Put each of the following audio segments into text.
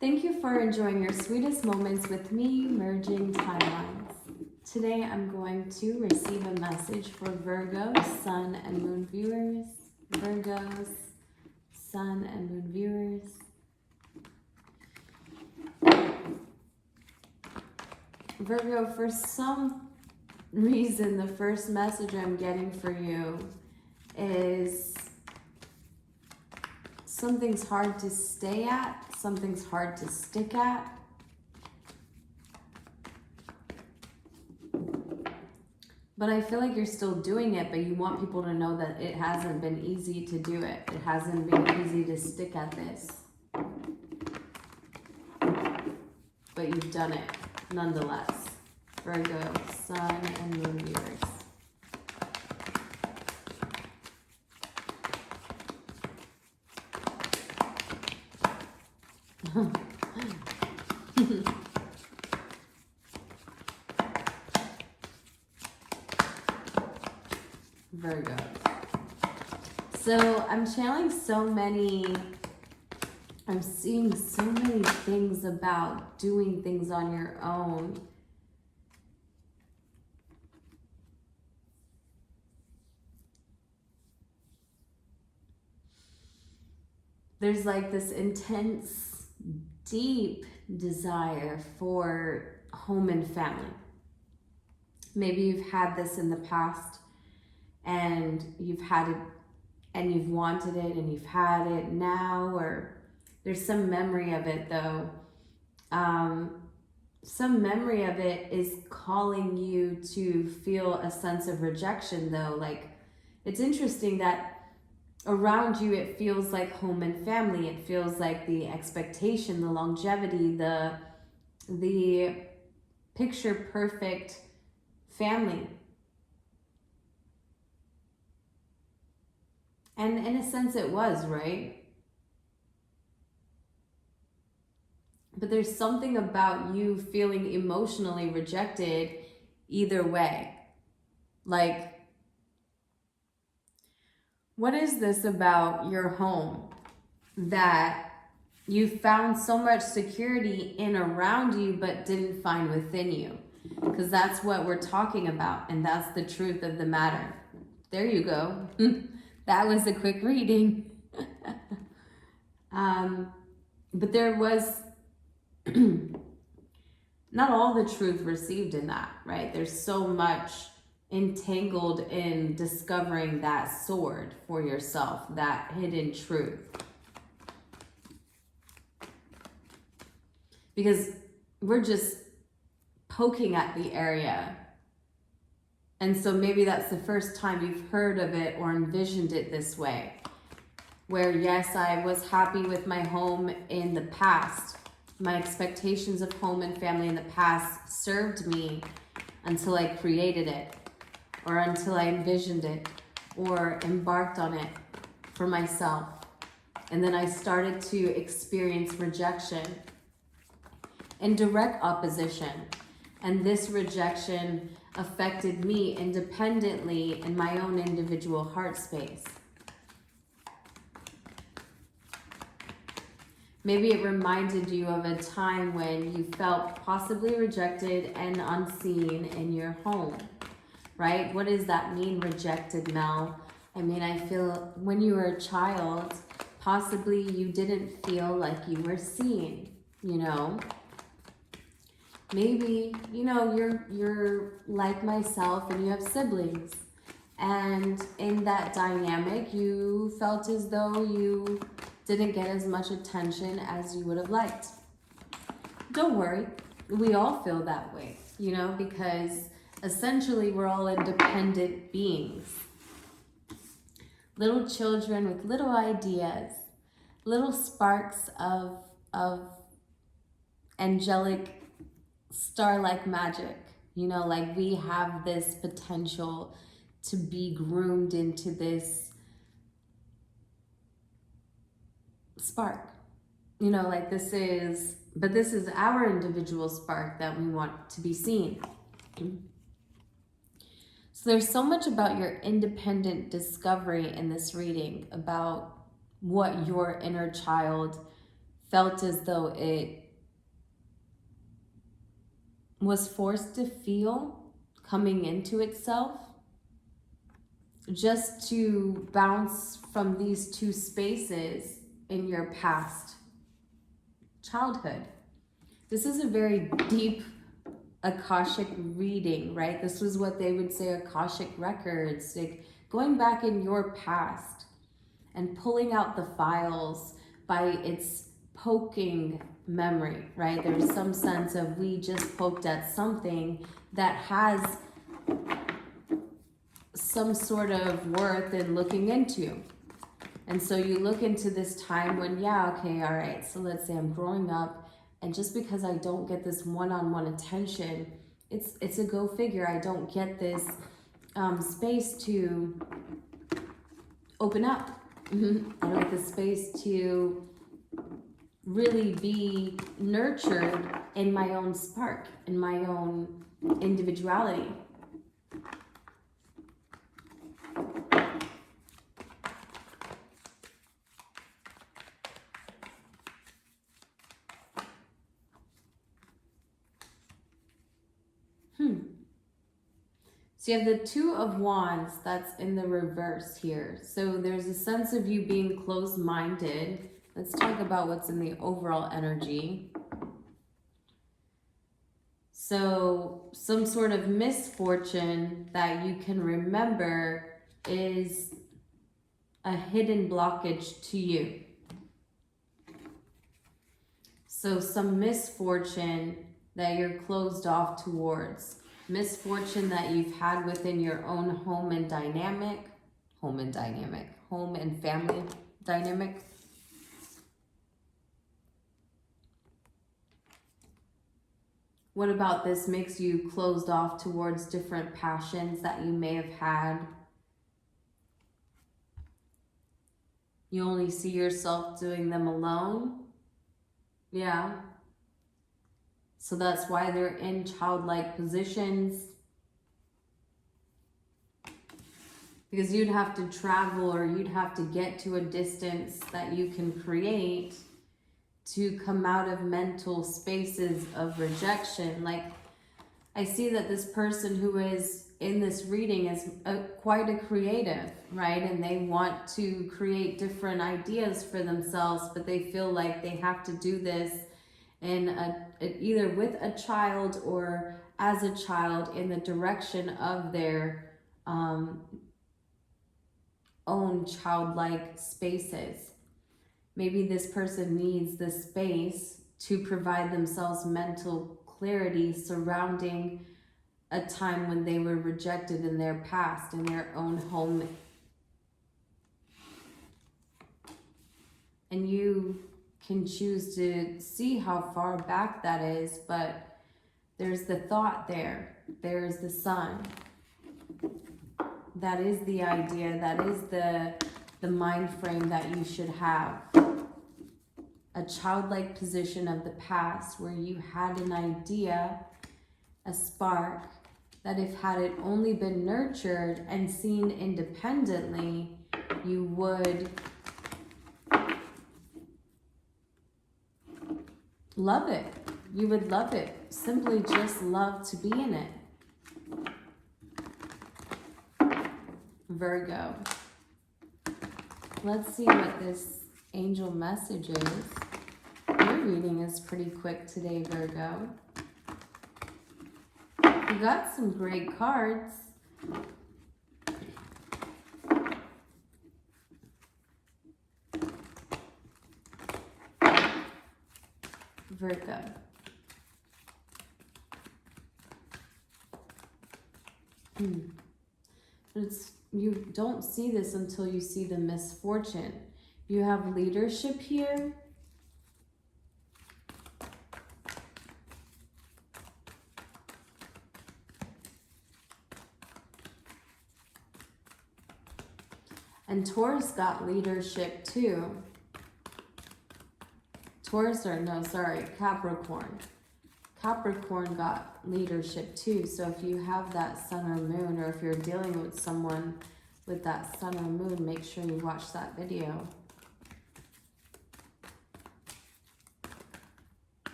Thank you for enjoying your sweetest moments with me, merging timelines. Today I'm going to receive a message for Virgo, Sun, and Moon viewers. Virgos, Sun, and Moon viewers. Virgo, for some reason, the first message I'm getting for you is something's hard to stay at, something's hard to stick at. But I feel like you're still doing it, but you want people to know that it hasn't been easy to do it. It hasn't been easy to stick at this. But you've done it nonetheless. Virgo, Sun, and Moon viewers. Virgo. So I'm channeling I'm seeing so many things about doing things on your own. There's like this intense, deep desire for home and family. Maybe you've had this in the past and you've had it and you've wanted it and you've had it now, or there's some memory of it though. Some memory of it is calling you to feel a sense of rejection though. Like, it's interesting that around you, it feels like home and family. It feels like the expectation, the longevity, the picture perfect family. And in a sense it was, right? But there's something about you feeling emotionally rejected either way. Like, what is this about your home that you found so much security in around you but didn't find within you? Because that's what we're talking about, and that's the truth of the matter. There you go. That was a quick reading. But there was not all the truth received in that, right? There's so much entangled in discovering that sword for yourself, that hidden truth. Because we're just poking at the area. And so maybe that's the first time you've heard of it or envisioned it this way. Where yes, I was happy with my home in the past. My expectations of home and family in the past served me until I created it, or until I envisioned it, or embarked on it for myself. And then I started to experience rejection and direct opposition. And this rejection affected me independently in my own individual heart space. Maybe it reminded you of a time when you felt possibly rejected and unseen in your home, right? What does that mean, rejected, Mel? I mean, I feel when you were a child, possibly you didn't feel like you were seen, you know? Maybe, you know, you're like myself and you have siblings. And in that dynamic, you felt as though you didn't get as much attention as you would have liked. Don't worry, we all feel that way, you know, because essentially we're all independent beings. Little children with little ideas, little sparks of angelic star-like magic, you know, like we have this potential to be groomed into this spark, you know, like this is our individual spark that we want to be seen. So there's so much about your independent discovery in this reading, about what your inner child felt as though it was forced to feel coming into itself, just to bounce from these two spaces in your past childhood. This is a very deep Akashic reading, right? This was what they would say Akashic records, like going back in your past and pulling out the files by its poking memory, right? There's some sense of we just poked at something that has some sort of worth in looking into. And so you look into this time when, yeah, okay, all right, so let's say I'm growing up, and just because I don't get this one-on-one attention, it's a go figure. I don't get this space to open up. I don't get the space to really be nurtured in my own spark, in my own individuality. So you have the Two of Wands that's in the reverse here. So there's a sense of you being closed-minded. Let's talk about what's in the overall energy. So some sort of misfortune that you can remember is a hidden blockage to you. So some misfortune that you're closed off towards. Misfortune that you've had within your own home and family dynamic. What about this makes you closed off towards different passions that you may have had? You only see yourself doing them alone? Yeah. So that's why they're in childlike positions. Because you'd have to travel, or you'd have to get to a distance that you can create to come out of mental spaces of rejection. Like, I see that this person who is in this reading is quite a creative, right? And they want to create different ideas for themselves, but they feel like they have to do this in either with a child or as a child in the direction of their own childlike spaces. Maybe this person needs the space to provide themselves mental clarity surrounding a time when they were rejected in their past, in their own home. And you can choose to see how far back that is, but there's the thought there. There's the sun. That is the idea. That is the mind frame that you should have. A childlike position of the past where you had an idea, a spark, that if had it only been nurtured and seen independently, you would love it. You would love it. Simply just love to be in it. Virgo. Let's see what this angel message is. Your reading is pretty quick today, Virgo. You got some great cards. Virgo. You don't see this until you see the misfortune. You have leadership here. And Taurus got leadership too. Capricorn. Capricorn got leadership too. So if you have that sun or moon, or if you're dealing with someone with that sun or moon, make sure you watch that video.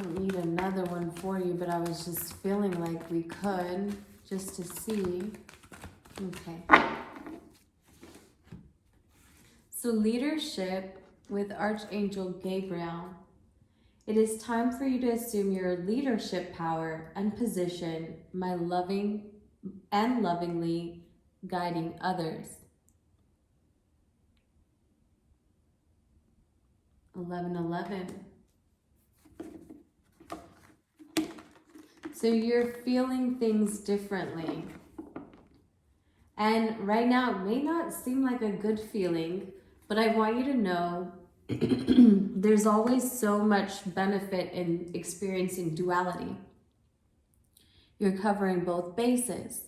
Don't need another one for you, but I was just feeling like we could, just to see. Okay. So leadership with Archangel Gabriel. It is time for you to assume your leadership power and position by loving and lovingly guiding others. 11:11. So you're feeling things differently. And right now, it may not seem like a good feeling, but I want you to know there's always so much benefit in experiencing duality. You're covering both bases.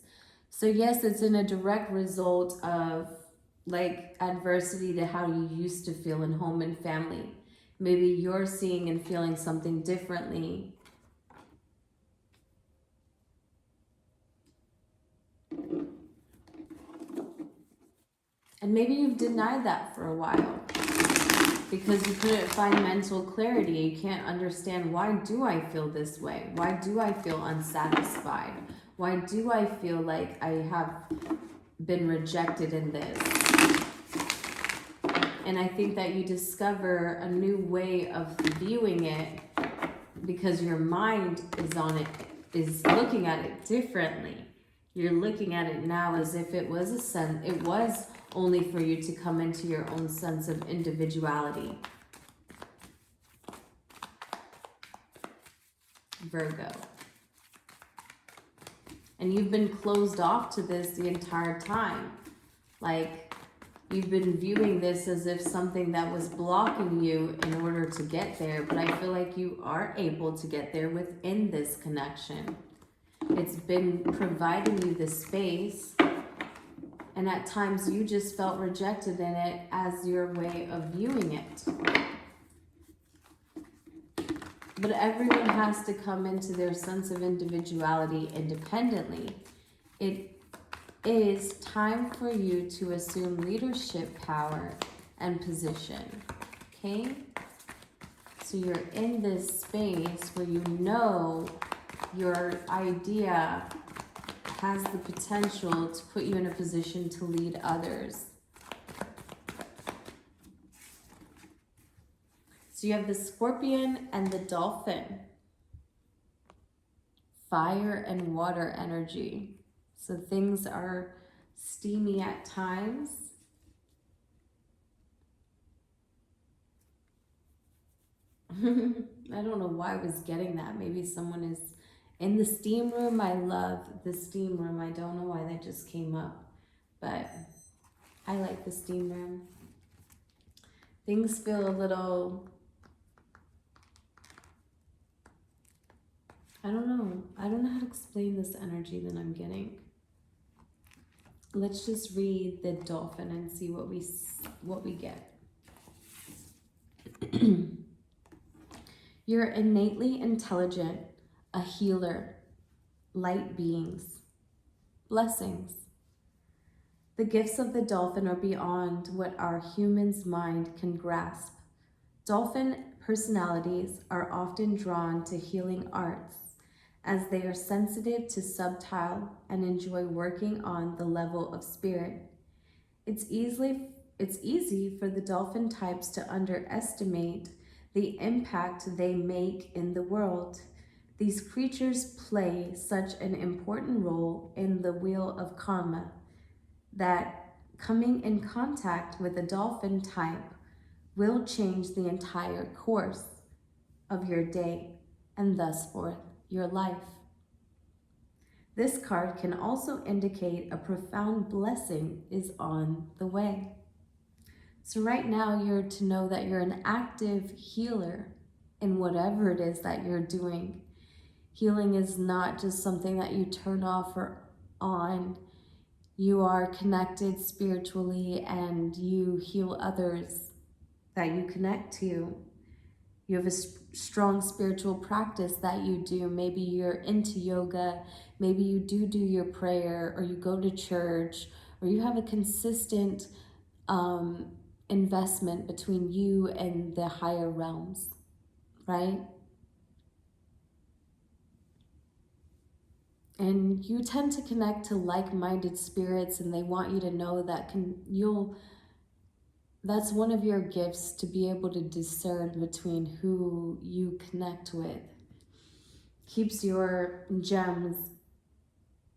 So yes, it's in a direct result of like adversity to how you used to feel in home and family. Maybe you're seeing and feeling something differently. And maybe you've denied that for a while because you couldn't find mental clarity. You can't understand, why do I feel this way? Why do I feel unsatisfied? Why do I feel like I have been rejected in this? And I think that you discover a new way of viewing it because your mind is looking at it differently. You're looking at it now as if it was only for you to come into your own sense of individuality. Virgo. And you've been closed off to this the entire time. Like, you've been viewing this as if something that was blocking you in order to get there. But I feel like you are able to get there within this connection. It's been providing you the space. And at times you just felt rejected in it as your way of viewing it. But everyone has to come into their sense of individuality independently. It is time for you to assume leadership power and position. Okay? So you're in this space where you know your idea has the potential to put you in a position to lead others. So you have the Scorpion and the Dolphin. Fire and water energy. So things are steamy at times. I don't know why I was getting that. Maybe someone is in the steam room. I love the steam room. I don't know why that just came up, but I like the steam room. Things feel a little, I don't know how to explain this energy that I'm getting. Let's just read the Dolphin and see what we get. You're innately intelligent, a healer, light beings, blessings. The gifts of the dolphin are beyond what our human's mind can grasp. Dolphin personalities are often drawn to healing arts as they are sensitive to subtle and enjoy working on the level of spirit. It's easy for the dolphin types to underestimate the impact they make in the world. These creatures play such an important role in the wheel of karma that coming in contact with a dolphin type will change the entire course of your day and thus forth your life. This card can also indicate a profound blessing is on the way. So right now you're to know that you're an active healer in whatever it is that you're doing. Healing is not just something that you turn off or on. You are connected spiritually and you heal others that you connect to. You have a strong spiritual practice that you do. Maybe you're into yoga, maybe you do your prayer, or you go to church, or you have a consistent investment between you and the higher realms, right? And you tend to connect to like-minded spirits, and they want you to know that that's one of your gifts, to be able to discern between who you connect with. Keeps your gems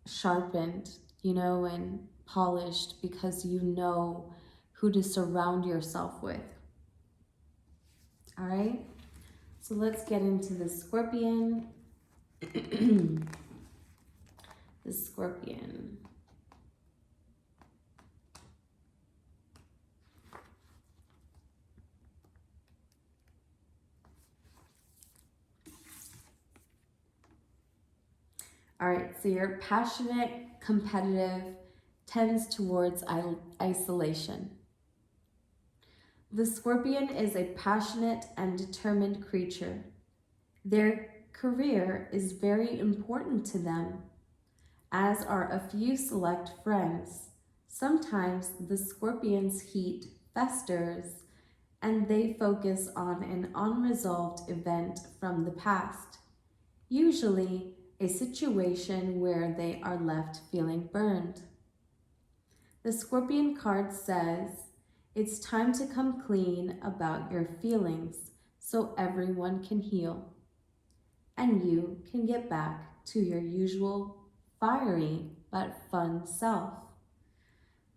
sharpened, and polished, because you know who to surround yourself with. All right, so let's get into the Scorpion. The Scorpion. All right, so you're passionate, competitive, tends towards isolation. The Scorpion is a passionate and determined creature. Their career is very important to them, as are a few select friends. Sometimes the Scorpion's heat festers, and they focus on an unresolved event from the past, usually a situation where they are left feeling burned. The Scorpion card says, it's time to come clean about your feelings so everyone can heal, and you can get back to your usual fiery but fun self.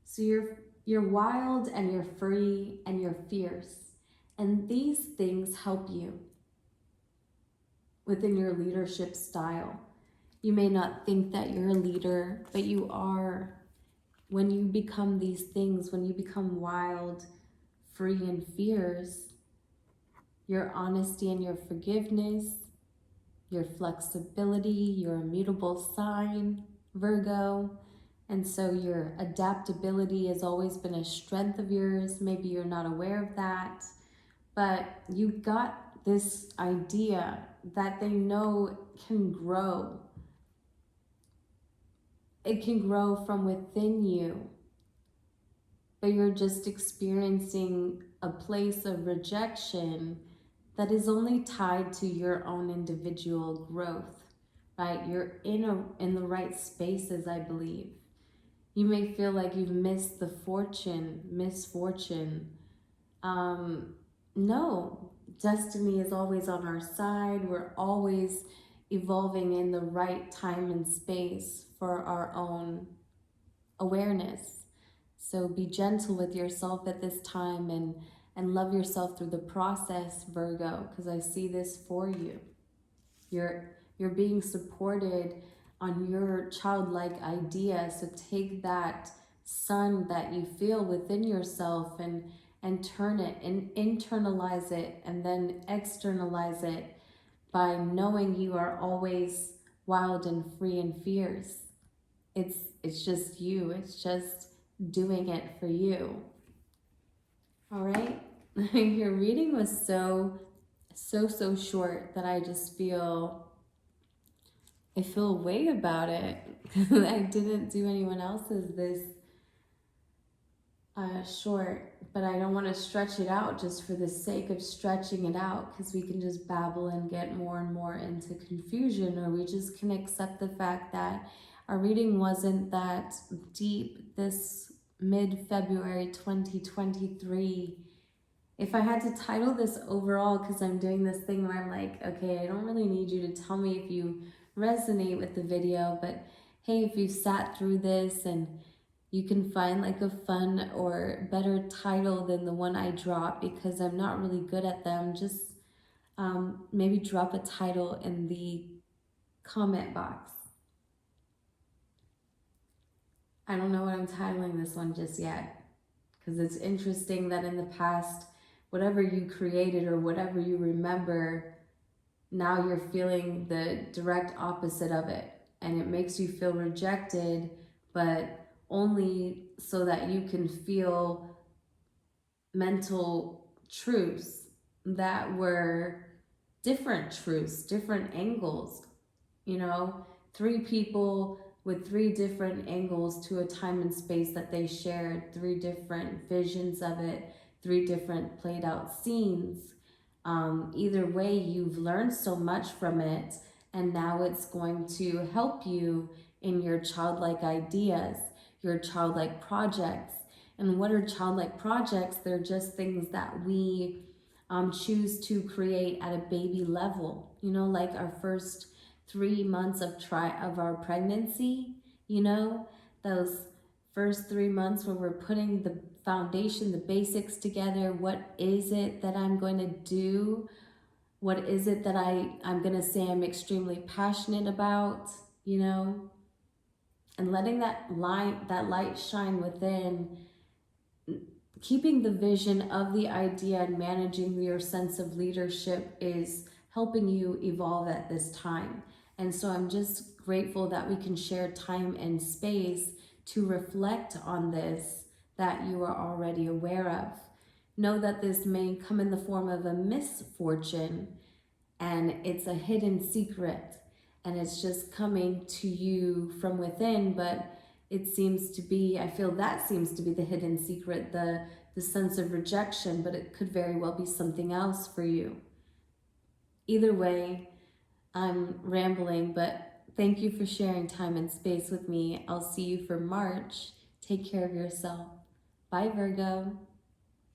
So you're wild, and you're free, and you're fierce, and these things help you within your leadership style. You may not think that you're a leader, but you are. When you become these things, when you become wild, free, and fierce, your honesty and your forgiveness, your flexibility, your immutable sign, Virgo, and so your adaptability has always been a strength of yours. Maybe you're not aware of that, but you got this idea that they know can grow. It can grow from within you, but you're just experiencing a place of rejection that is only tied to your own individual growth, right? You're in the right spaces, I believe. You may feel like you've missed the misfortune. No, destiny is always on our side. We're always evolving in the right time and space for our own awareness. So be gentle with yourself at this time, and love yourself through the process, Virgo, because I see this for you. You're being supported on your childlike idea. So take that sun that you feel within yourself and turn it and internalize it, and then externalize it by knowing you are always wild and free and fierce. It's just you. It's just doing it for you. All right. Your reading was so short that I just feel a way about it. I didn't do anyone else's this short, but I don't want to stretch it out just for the sake of stretching it out, because we can just babble and get more and more into confusion, or we just can accept the fact that our reading wasn't that deep this mid-February 2023. If I had to title this overall, because I'm doing this thing where I'm like, okay, I don't really need you to tell me if you resonate with the video, but hey, if you sat through this and you can find like a fun or better title than the one I dropped, because I'm not really good at them, just maybe drop a title in the comment box. I don't know what I'm titling this one just yet, because it's interesting that in the past, whatever you created or whatever you remember, now you're feeling the direct opposite of it, and it makes you feel rejected, but only so that you can feel mental truths that were different truths, different angles. Three people with three different angles to a time and space that they shared, three different visions of it, three different played out scenes. Either way, you've learned so much from it, and now it's going to help you in your childlike ideas, your childlike projects. And what are childlike projects? They're just things that we choose to create at a baby level, you know, like our first 3 months of our pregnancy, you know, those first 3 months where we're putting the foundation, the basics together. What is it that I'm going to do? What is it that I'm going to say I'm extremely passionate about, you know? And letting that light shine within, keeping the vision of the idea and managing your sense of leadership is helping you evolve at this time. And so I'm just grateful that we can share time and space to reflect on this that you are already aware of. Know that this may come in the form of a misfortune, and it's a hidden secret, and it's just coming to you from within, but it seems to be, I feel that seems to be the hidden secret, the sense of rejection, but it could very well be something else for you. Either way, I'm rambling, but thank you for sharing time and space with me. I'll see you for March. Take care of yourself. Bye, Virgo.